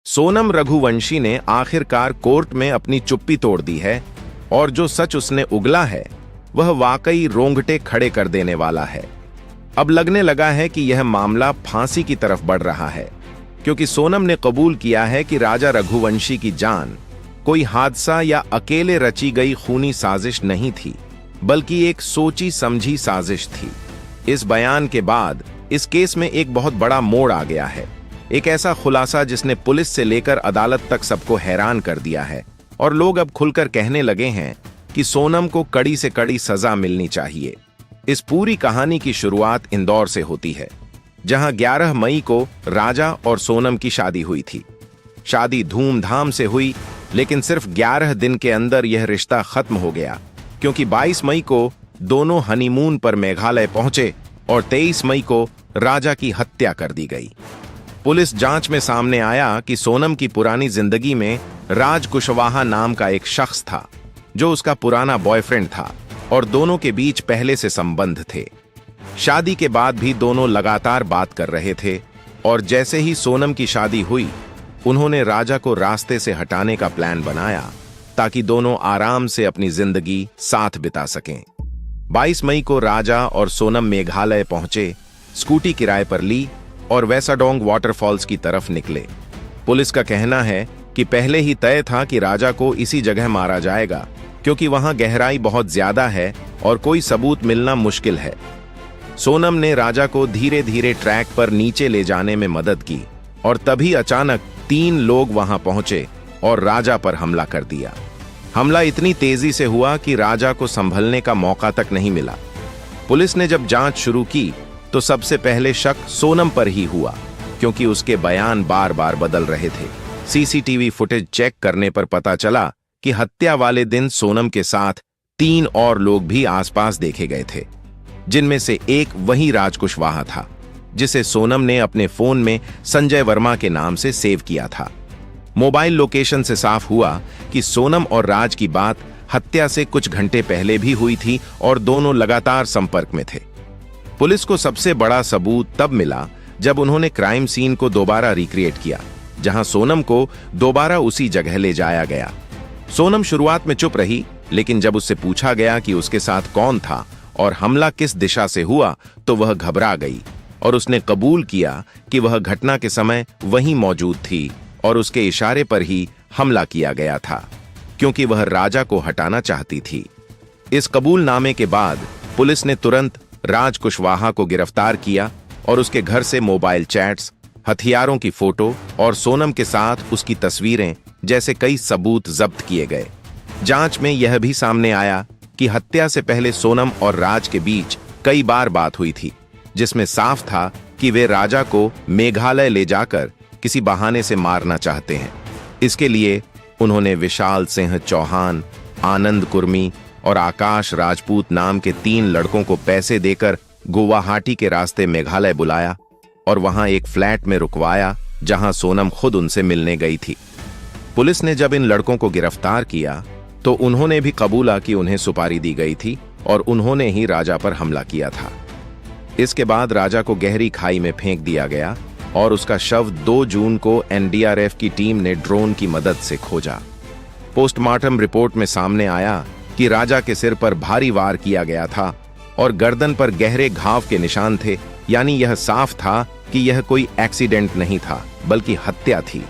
सोनम रघुवंशी ने आखिरकार कोर्ट में अपनी चुप्पी तोड़ दी है और जो सच उसने उगला है वह वाकई रोंगटे खड़े कर देने वाला है। अब लगने लगा है कि यह मामला फांसी की तरफ बढ़ रहा है, क्योंकि सोनम ने कबूल किया है कि राजा रघुवंशी की जान कोई हादसा या अकेले रची गई खूनी साजिश नहीं थी, बल्कि एक सोची समझी साजिश थी। इस बयान के बाद इस केस में एक बहुत बड़ा मोड़ आ गया है, एक ऐसा खुलासा जिसने पुलिस से लेकर अदालत तक सबको हैरान कर दिया है और लोग अब खुलकर कहने लगे हैं कि सोनम को कड़ी से कड़ी सजा मिलनी चाहिए। इस पूरी कहानी की शुरुआत इंदौर से होती है, जहां 11 मई को राजा और सोनम की शादी हुई थी। शादी धूमधाम से हुई, लेकिन सिर्फ 11 दिन के अंदर यह रिश्ता खत्म हो गया, क्योंकि 22 मई को दोनों हनीमून पर मेघालय पहुंचे और 23 मई को राजा की हत्या कर दी गई। पुलिस जांच में सामने आया कि सोनम की पुरानी जिंदगी में राज कुशवाहा नाम का एक शख्स था, जो उसका पुराना बॉयफ्रेंड था और दोनों के बीच पहले से संबंध थे। शादी के बाद भी दोनों लगातार बात कर रहे थे और जैसे ही सोनम की शादी हुई, उन्होंने राजा को रास्ते से हटाने का प्लान बनाया ताकि दोनों आराम से अपनी जिंदगी साथ बिता सकें। 22 मई को राजा और सोनम मेघालय पहुंचे, स्कूटी किराए पर ली और वैसाडोंग वाटरफॉल्स की तरफ निकले। पुलिस का कहना है कि पहले ही तय था कि राजा को इसी जगह मारा जाएगा, क्योंकि वहां गहराई बहुत ज्यादा है और कोई सबूत मिलना मुश्किल है। सोनम ने राजा को धीरे धीरे ट्रैक पर नीचे ले जाने में मदद की और तभी अचानक 3 लोग वहां पहुंचे और राजा पर हमला कर दिया। हमला इतनी तेजी से हुआ कि राजा को संभलने का मौका तक नहीं मिला। पुलिस ने जब जांच शुरू की तो सबसे पहले शक सोनम पर ही हुआ, क्योंकि उसके बयान बार बार बदल रहे थे। सीसीटीवी फुटेज चेक करने पर पता चला कि हत्या वाले दिन सोनम के साथ 3 और लोग भी आसपास देखे गए थे, जिनमें से एक वही राज कुशवाहा था, जिसे सोनम ने अपने फोन में संजय वर्मा के नाम से सेव किया था। मोबाइल लोकेशन से साफ हुआ कि सोनम और राज की बात हत्या से कुछ घंटे पहले भी हुई थी और दोनों लगातार संपर्क में थे। पुलिस को सबसे बड़ा सबूत तब मिला जब उन्होंने क्राइम सीन को दोबारा रिक्रिएट किया, जहां सोनम को दोबारा उसी जगह ले जाया गया। सोनम शुरुआत में चुप रही, लेकिन जब उससे पूछा गया कि उसके साथ कौन था और हमला किस दिशा से हुआ, तो वह घबरा गई और उसने कबूल किया कि वह घटना के समय वहीं मौजूद थी और उसके इशारे पर ही हमला किया गया था, क्योंकि वह राजा को हटाना चाहती थी। इस कबूलनामे के बाद पुलिस ने तुरंत राज कुशवाहा को गिरफ्तार किया और उसके घर से मोबाइल चैट्स, हथियारों की फोटो और सोनम के साथ उसकी तस्वीरें जैसे कई सबूत जब्त किए गए। जांच में यह भी सामने आया कि हत्या से पहले सोनम और राज के बीच कई बार बात हुई थी, जिसमें साफ था कि वे राजा को मेघालय ले जाकर किसी बहाने से मारना चाहते हैं। इसके लिए उन्होंने विशाल सिंह चौहान, आनंद कुर्मी और आकाश राजपूत नाम के 3 लड़कों को पैसे देकर गुवाहाटी के रास्ते मेघालय बुलाया और वहां एक फ्लैट में रुकवाया, जहां सोनम खुद उनसे मिलने गई थी। पुलिस ने जब इन लड़कों को गिरफ्तार किया तो उन्होंने भी कबूला कि उन्हें सुपारी दी गई थी और उन्होंने ही राजा पर हमला किया था। इसके बाद राजा को गहरी खाई में फेंक दिया गया और उसका शव 2 जून को एनडीआरएफ की टीम ने ड्रोन की मदद से खोजा। पोस्टमार्टम रिपोर्ट में सामने आया कि राजा के सिर पर भारी वार किया गया था और गर्दन पर गहरे घाव के निशान थे, यानी यह साफ था कि यह कोई एक्सीडेंट नहीं था, बल्कि हत्या थी।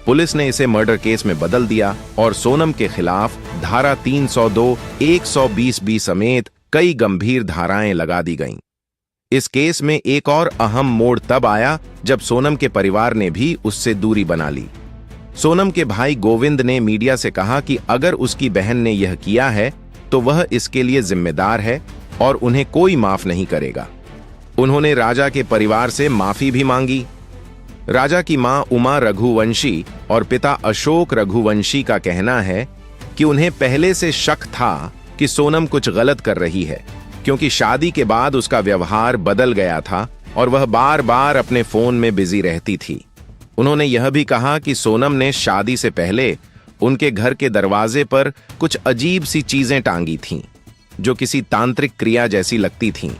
पुलिस ने इसे मर्डर केस में बदल दिया और सोनम के खिलाफ धारा 302, 120B समेत कई गंभीर धाराएं लगा दी गईं। इस केस में एक और अहम मोड़ तब आया जब सोनम के परिवार ने भी उससे दूरी बना ली। सोनम के भाई गोविंद ने मीडिया से कहा कि अगर उसकी बहन ने यह किया है तो वह इसके लिए जिम्मेदार है और उन्हें कोई माफ नहीं करेगा। उन्होंने राजा के परिवार से माफी भी मांगी। राजा की मां उमा रघुवंशी और पिता अशोक रघुवंशी का कहना है कि उन्हें पहले से शक था कि सोनम कुछ गलत कर रही है, क्योंकि शादी के बाद उसका व्यवहार बदल गया था और वह बार बार अपने फोन में बिजी रहती थी। उन्होंने यह भी कहा कि सोनम ने शादी से पहले उनके घर के दरवाजे पर कुछ अजीब सी चीजें टांगी थीं, जो किसी तांत्रिक क्रिया जैसी लगती थीं।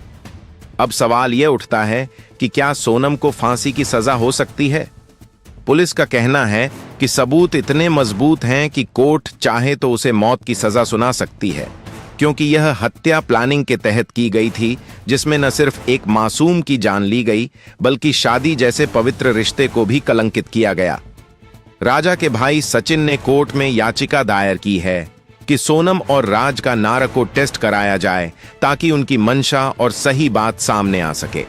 अब सवाल यह उठता है कि क्या सोनम को फांसी की सजा हो सकती है? पुलिस का कहना है कि सबूत इतने मजबूत हैं कि कोर्ट चाहे तो उसे मौत की सजा सुना सकती है, क्योंकि यह हत्या प्लानिंग के तहत की गई थी, जिसमें न सिर्फ एक मासूम की जान ली गई बल्कि शादी जैसे पवित्र रिश्ते को भी कलंकित किया गया। राजा के भाई सचिन ने कोर्ट में याचिका दायर की है कि सोनम और राज का नार्को टेस्ट कराया जाए ताकि उनकी मंशा और सही बात सामने आ सके।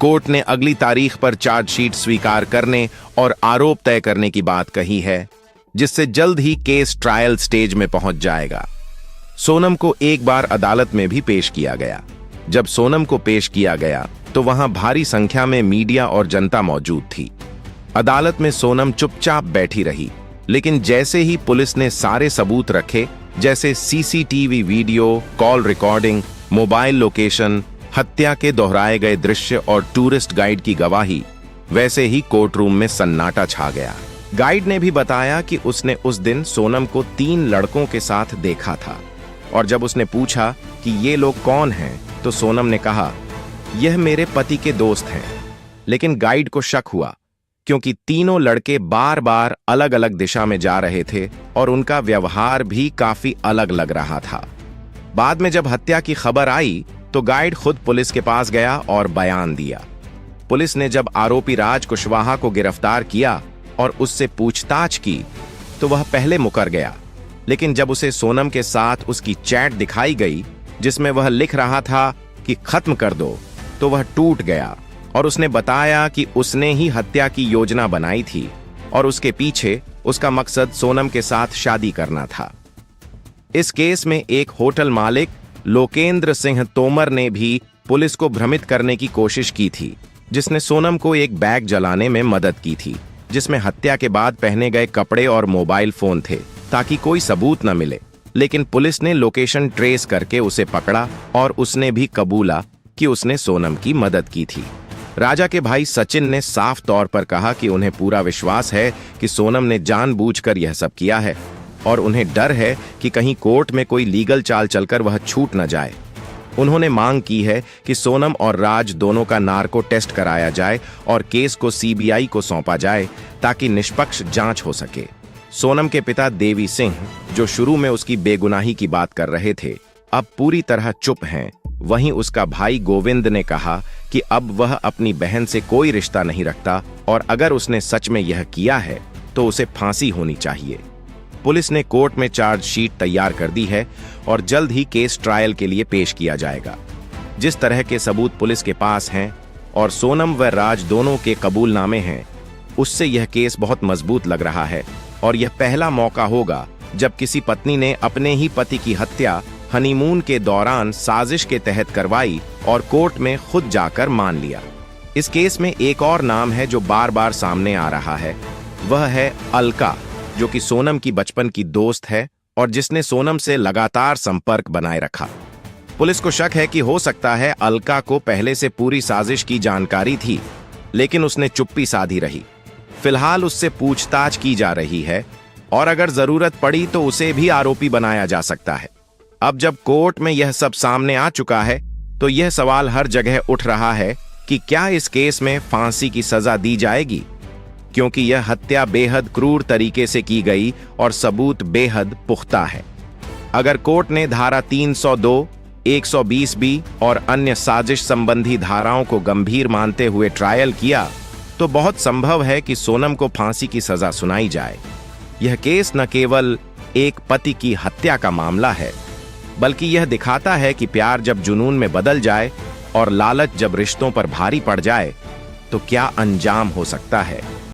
कोर्ट ने अगली तारीख पर चार्जशीट स्वीकार करने और आरोप तय करने की बात कही है, जिससे जल्द ही केस ट्रायल स्टेज में पहुंच जाएगा। सोनम को एक बार अदालत में भी पेश किया गया। जब सोनम को पेश किया गया तो वहां भारी संख्या में मीडिया और जनता मौजूद थी। अदालत में सोनम चुपचाप बैठी रही, लेकिन जैसे ही पुलिस ने सारे सबूत रखे, जैसे CCTV video, call recording, mobile location, हत्या के दोहराए गए दृश्य और टूरिस्ट गाइड की गवाही, वैसे ही कोर्ट रूम में सन्नाटा छा गया। गाइड ने भी बताया कि उसने उस दिन सोनम को 3 लड़कों के साथ देखा था, और जब उसने पूछा कि ये लोग कौन हैं, तो सोनम ने कहा, यह मेरे पति के दोस्त हैं। लेकिन गाइड को शक हुआ, क्योंकि तीनों लड़के बार बार अलग अलग दिशा में जा रहे थे और उनका व्यवहार भी काफी अलग लग रहा था। बाद में जब हत्या की खबर आई तो गाइड खुद पुलिस के पास गया और बयान दिया। पुलिस ने जब आरोपी राज कुशवाहा को गिरफ्तार किया और उससे पूछताछ की तो वह पहले मुकर गया, लेकिन जब उसे सोनम के साथ उसकी चैट दिखाई गई जिसमें वह लिख रहा था कि खत्म कर दो, तो वह टूट गया और उसने बताया कि उसने ही हत्या की योजना बनाई थी और उसके पीछे उसका मकसद सोनम के साथ शादी करना था। इस केस में एक होटल मालिक लोकेंद्र सिंह तोमर ने भी पुलिस को भ्रमित करने की कोशिश की थी, जिसने सोनम को एक बैग जलाने में मदद की थी जिसमें हत्या के बाद पहने गए कपड़े और मोबाइल फोन थे, ताकि कोई सबूत न मिले। लेकिन पुलिस ने लोकेशन ट्रेस करके उसे पकड़ा और उसने भी कबूला कि उसने सोनम की मदद की थी। राजा के भाई सचिन ने साफ तौर पर कहा कि उन्हें पूरा विश्वास है कि सोनम ने जानबूझकर यह सब किया है और उन्हें डर है कि कहीं कोर्ट में कोई लीगल चाल चलकर वह छूट न जाए। उन्होंने मांग की है कि सोनम और राज दोनों का नार्को टेस्ट कराया जाए और केस को सीबीआई को सौंपा जाए ताकि निष्पक्ष जांच हो सके। सोनम के पिता देवी सिंह, जो शुरू में उसकी बेगुनाही की बात कर रहे थे, अब पूरी तरह चुप हैं। वहीं उसका भाई गोविंद ने कहा कि अब वह अपनी बहन से कोई रिश्ता नहीं रखता और अगर उसने सच में यह किया है तो उसे फांसी होनी चाहिए। पुलिस ने कोर्ट में चार्जशीट तैयार कर दी है और जल्द ही केस ट्रायल के लिए पेश किया जाएगा। जिस तरह के सबूत पुलिस के पास हैं और सोनम व राज दोनों के कबूलनामे हैं, उससे यह केस बहुत मजबूत लग रहा है और यह पहला मौका होगा जब किसी पत्नी ने अपने ही पति की हत्या हनीमून के दौरान साजिश के तहत करवाई और कोर्ट में खुद जाकर मान लिया। इस केस में एक और नाम है जो बार बार सामने आ रहा है, वह है अलका, जो कि सोनम की बचपन की दोस्त है और जिसने सोनम से लगातार संपर्क बनाए रखा। पुलिस को शक है कि हो सकता है अलका को पहले से पूरी साजिश की जानकारी थी, लेकिन उसने चुप्पी साधी रही। फिलहाल उससे पूछताछ की जा रही है और अगर जरूरत पड़ी तो उसे भी आरोपी बनाया जा सकता है। अब जब कोर्ट में यह सब सामने आ चुका है तो यह सवाल हर जगह उठ रहा है कि क्या इस केस में फांसी की सजा दी जाएगी, क्योंकि यह हत्या बेहद क्रूर तरीके से की गई और सबूत बेहद पुख्ता है। अगर कोर्ट ने धारा 302, 120B और अन्य साजिश संबंधी धाराओं को गंभीर मानते हुए ट्रायल किया तो बहुत संभव है कि सोनम को फांसी की सजा सुनाई जाए। यह केस न केवल एक पति की हत्या का मामला है, बल्कि यह दिखाता है कि प्यार जब जुनून में बदल जाए और लालच जब रिश्तों पर भारी पड़ जाए तो क्या अंजाम हो सकता है।